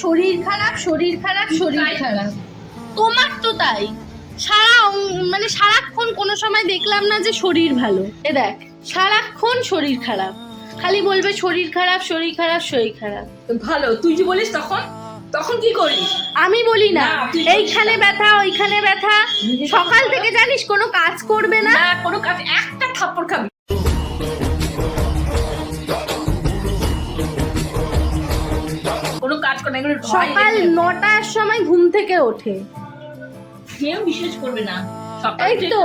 শরীর খারাপ শরীর খারাপ শরীর খারাপ। তোমার তো তাই, সারাক্ষণ কোনো সময় দেখলাম না যে শরীর ভালো। এ দেখ সারাক্ষণ শরীর খারাপ, খালি বলবে শরীর খারাপ শরীর খারাপ শরীর খারাপ। ভালো, তুই যে বলিস তখন তখন কি করিস? আমি বলি না, না, তুই এইখানে ব্যথা ওইখানে ব্যথা, সকাল থেকে জানিস কোনো কাজ করবে না। না, কোনো কাজ, একটা থাপ্পড় খাবি। কোনো কাজ করে না, এগুলো সকাল 9টার সময় ঘুম থেকে ওঠে। কেউ বিশ্বাস করবে না। এই তো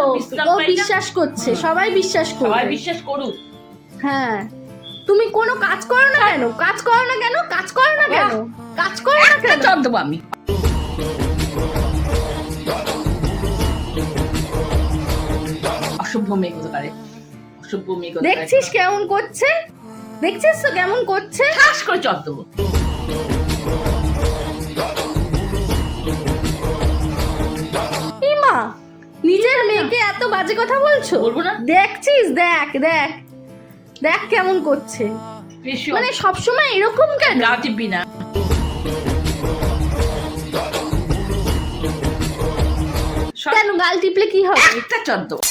ও বিশ্বাস করছে, সবাই বিশ্বাস সবাই করবে। বিশ্বাস করুক। হ্যাঁ, তুমি কোনো কাজ করো না কেন? কাজ করো না কেন? কাজ করো না কেন? কাজ করো না কেন? চল দেবো আমি। অসভ্য মেয়ে কোথাকারে, অসভ্য মেয়ে কোথাকারে। দেখছিস কেমন করছে? দেখছিস তো কেমন করছে? ঠাস করে চল দেবো। ইমা, নিজের মেয়েকে এত বাজে কথা বলছো? বলবো না। দেখছিস, দেখ দেখ দেখ কেমন করছে। বেশি মানে সবসময় এরকম কেন? গা টিপবি না। কেন গাল টিপলে কি হবে? একটা চল দেবো।